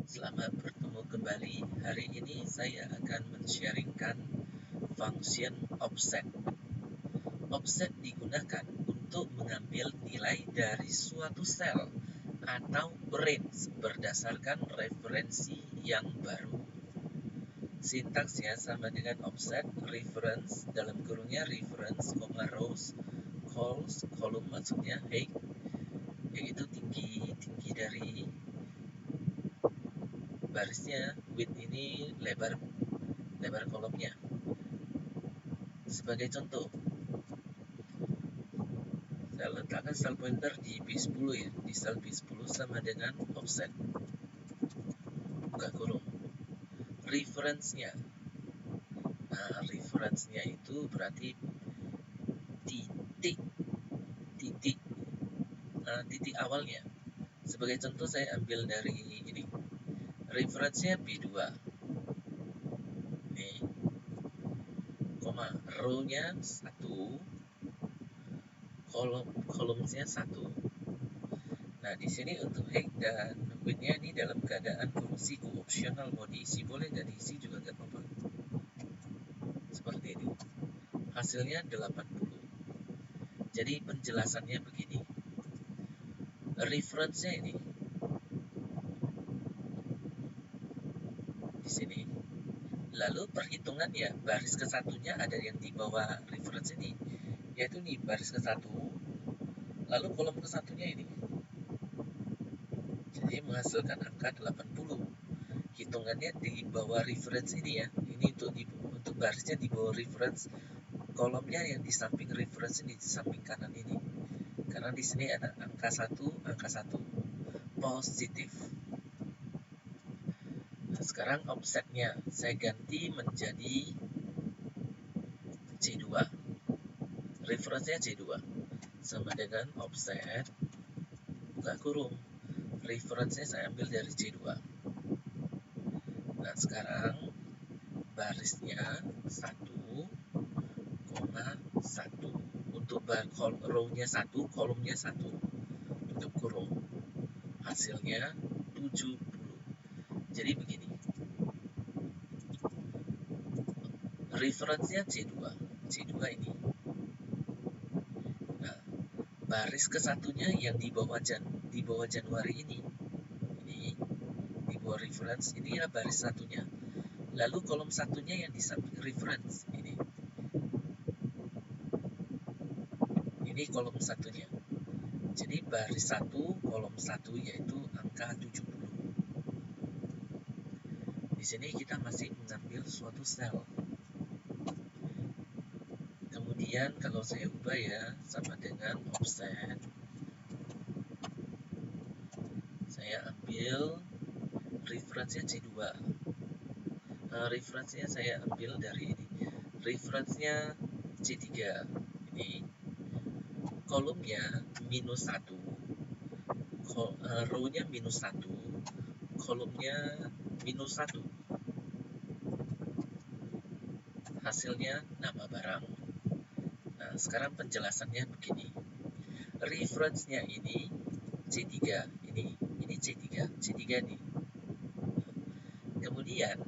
Selamat bertemu kembali. Hari ini saya akan men-sharingkan function offset. Offset digunakan untuk mengambil nilai dari suatu sel atau range berdasarkan referensi yang baru. Sintaksnya sama dengan offset, reference, dalam kurungnya reference, rows, calls, kolom maksudnya height, yaitu tinggi dari barisnya, width ini lebar kolomnya. Sebagai contoh, saya letakkan sel pointer di B10 ya. Di sel B10 sama dengan offset. Buka kurung. Reference-nya. Nah, reference-nya itu berarti titik awalnya. Sebagai contoh saya ambil dari ini. Reference-nya B2. Nih. Koma, row-nya 1, kolomnya 1. Nah, di sini untuk height dan width-nya ini dalam keadaan fungsi opsional, mau diisi boleh, nggak diisi juga nggak apa-apa. Seperti ini. Hasilnya 80. Jadi penjelasannya begini. Reference-nya ini di sini. Lalu perhitungan ya, baris ke-1-nya ada yang di bawah reference ini, yaitu nih baris ke-1. Lalu kolom ke-1-nya ini. Jadi menghasilkan angka 80. Hitungannya di bawah reference ini ya. Ini untuk barisnya di bawah reference, kolomnya yang di samping reference ini, di samping kanan ini. Karena di sini ada angka 1 positif. Nah, sekarang offsetnya saya ganti menjadi C2. Reference-nya C2 sama dengan offset, buka kurung. Reference-nya saya ambil dari C2. Nah, sekarang barisnya 1,1. Untuk row-nya 1, kolomnya 1. Tutup kurung. Hasilnya 70. Jadi begini. Reference-nya C2 ini. Nah, baris ke-1-nya yang di bawah Januari ini di bawah reference, ini ya baris 1-nya. Lalu kolom 1-nya yang di samping reference ini kolom 1-nya. Jadi baris 1, kolom 1 yaitu angka 70. Di sini kita masih mengambil suatu sel. Kemudian kalau saya ubah ya, sama dengan offset. Saya ambil reference-nya C2. Reference-nya saya ambil dari ini. Reference-nya C3. Ini kolomnya -1. Row-nya -1. Kolomnya -1. Hasilnya nama barang. Nah, sekarang penjelasannya begini. Reference-nya ini C3. Ini C3 nih. Kemudian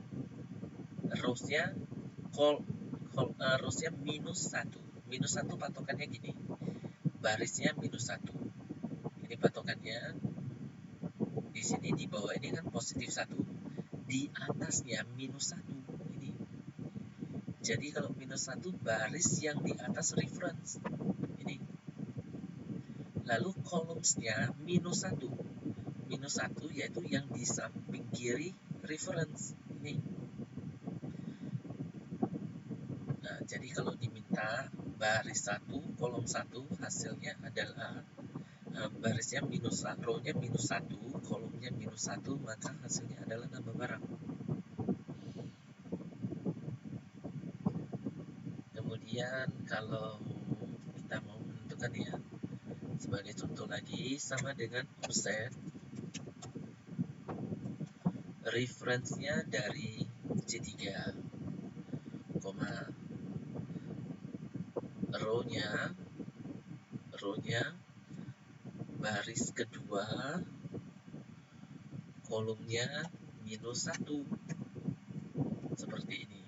rows-nya rows-nya -1. -1 patokannya gini. Barisnya -1. Ini patokannya. Di sini di bawah ini kan positif 1. Di atasnya -1. Ini. Jadi kalau -1 baris yang di atas reference. Ini. Lalu columns-nya -1. -1 yaitu yang di samping kiri reference. Ini. Nah, jadi kalau diminta baris 1, kolom 1, hasilnya adalah barisnya -1, row-nya -1, kolomnya -1, maka hasilnya adalah nama barang. Kemudian kalau kita mau menentukan ya, sebagai contoh lagi, sama dengan offset, reference-nya dari C3, row-nya baris kedua, kolomnya minus 1. Seperti ini.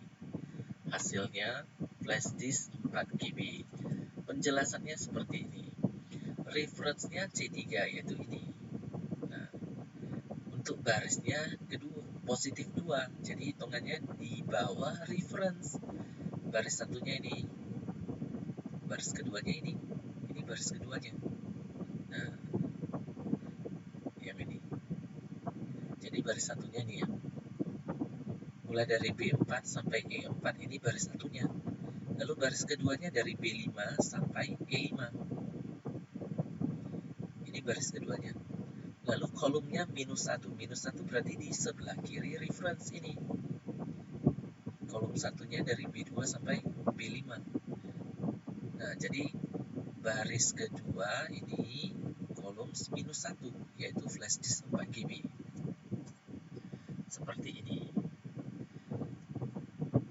Hasilnya flash disk 4 GB. Penjelasannya seperti ini. Reference-nya C3 yaitu ini. Nah, untuk barisnya kedua positif 2. Jadi hitungannya di bawah reference. Baris satunya ini. Baris keduanya ini. Ini baris keduanya. Nah, yang ini. Jadi baris satunya ini ya. Mulai dari B4 sampai E4 ini baris satunya. Lalu baris keduanya dari B5 sampai E5. Ini baris keduanya. Lalu kolomnya minus 1. Minus 1 berarti di sebelah kiri reference ini. Kolom satunya dari B2 sampai B5. Nah, jadi baris kedua ini kolom minus 1, yaitu flash disk 4 GB. Seperti ini.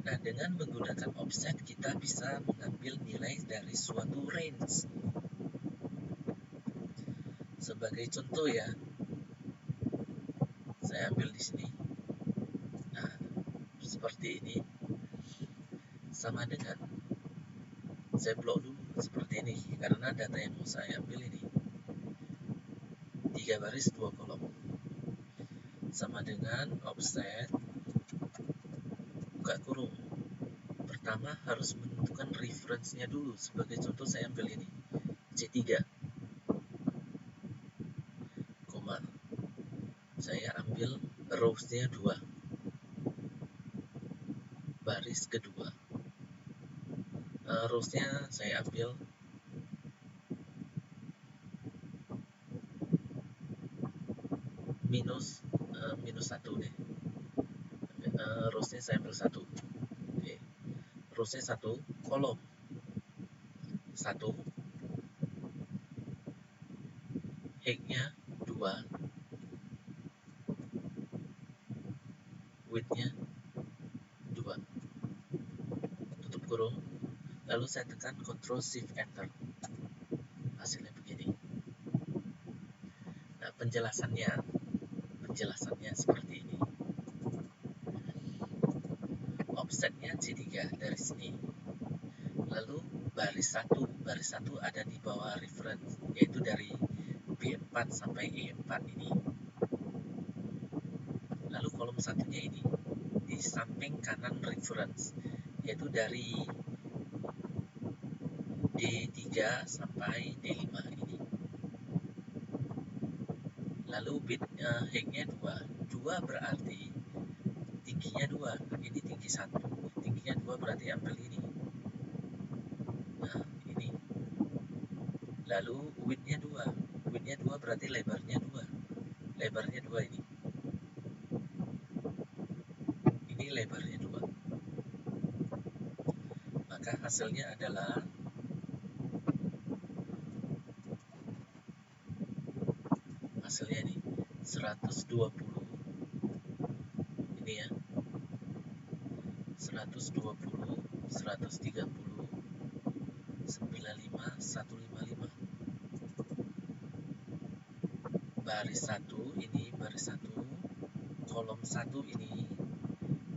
Nah, dengan menggunakan offset kita bisa mengambil nilai dari suatu range. Sebagai contoh ya, saya ambil di sini. Nah, seperti ini. Sama dengan saya blok dulu seperti ini karena data yang mau saya ambil ini 3 baris 2 kolom. Sama dengan offset buka kurung. Pertama harus menentukan reference-nya dulu. Sebagai contoh saya ambil ini C3, koma. Saya ambil rows-nya 2. Baris kedua. Rows-nya saya ambil minus 1 deh. Rows-nya saya ambil 1. Oke. Rows-nya 1, kolom 1, height-nya 2, width-nya 2. Tutup kurung. Lalu saya tekan Ctrl Shift Enter. Hasilnya begini. Nah, penjelasannya seperti ini. Offsetnya C3 dari sini. Lalu baris 1 ada di bawah reference, yaitu dari B4 sampai E4 ini. Lalu kolom satunya ini di samping kanan reference, yaitu dari D3 sampai D5 ini. Lalu height-nya 2 berarti tingginya 2. Ini tinggi 1. Tingginya 2 berarti ambil ini. Nah, ini. Lalu width-nya 2. Width-nya 2 berarti lebarnya 2. Lebarnya 2 ini. Ini lebarnya 2. Maka hasilnya adalah ini 120. Ini ya. 120, 130, 95, 155. Baris 1 ini baris 1, kolom 1 ini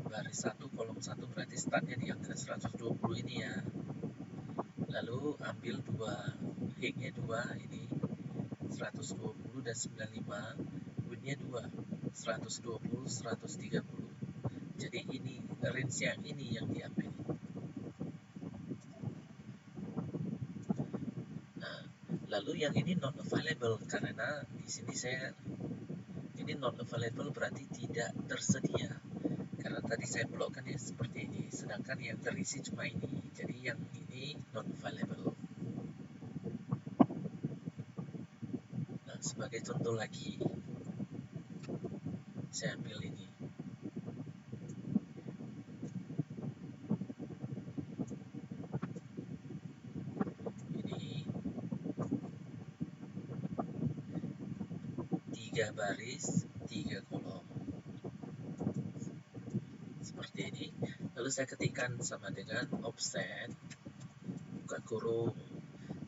baris 1 kolom 1 berarti startnya di angka 120 ini ya. Lalu ambil 2, height-nya 2 ini 120 dan 95, width-nya 2, 120, 130. Jadi ini range yang ini yang diambil. Nah, lalu yang ini not available karena di sini ini not available berarti tidak tersedia. Karena tadi saya blokkan ya seperti ini, sedangkan yang terisi cuma ini. Jadi yang ini not available. Nah, sebagai contoh lagi, saya ambil ini. Ini 3 baris, 3 kolom. Seperti ini. Lalu saya ketikkan sama dengan offset buka kurung,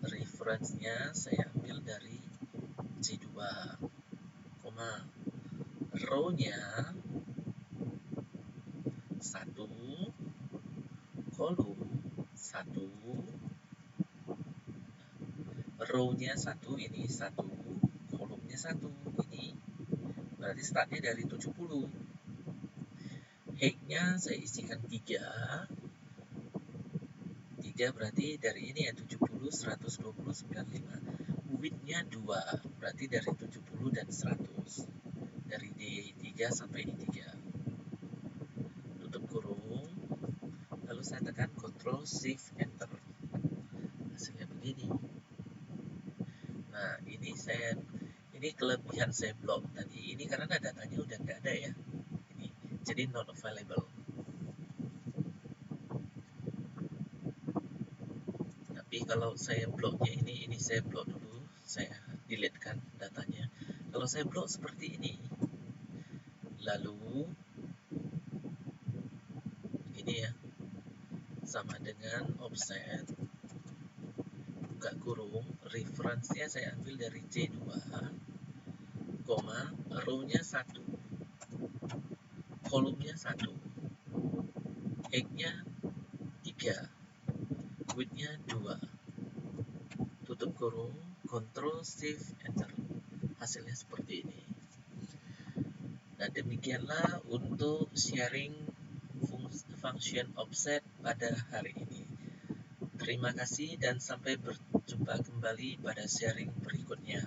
reference-nya saya ambil dari C2, koma, row-nya 1, kolom 1, row-nya 1, ini 1, kolomnya 1, ini berarti startnya dari 70. Height-nya saya isikan 3 berarti dari ini ya 70, 120, 95. Width-nya 2 berarti dari 70 dan 100, dari D3 sampai D3. Tutup kurung, lalu saya tekan Ctrl Shift Enter, hasilnya begini. Nah ini kelebihan saya blok tadi ini karena datanya udah nggak ada ya, ini jadi not available. Tapi kalau saya bloknya ini saya blok dulu, saya delete kan datanya. Kalau saya blok seperti ini, lalu ini ya, sama dengan offset, buka kurung, reference-nya saya ambil dari C2, row-nya 1, kolomnya 1, height-nya 3, width-nya 2, tutup kurung, Ctrl Shift Enter, hasilnya seperti ini. Nah, demikianlah untuk sharing function offset pada hari ini. Terima kasih dan sampai berjumpa kembali pada sharing berikutnya.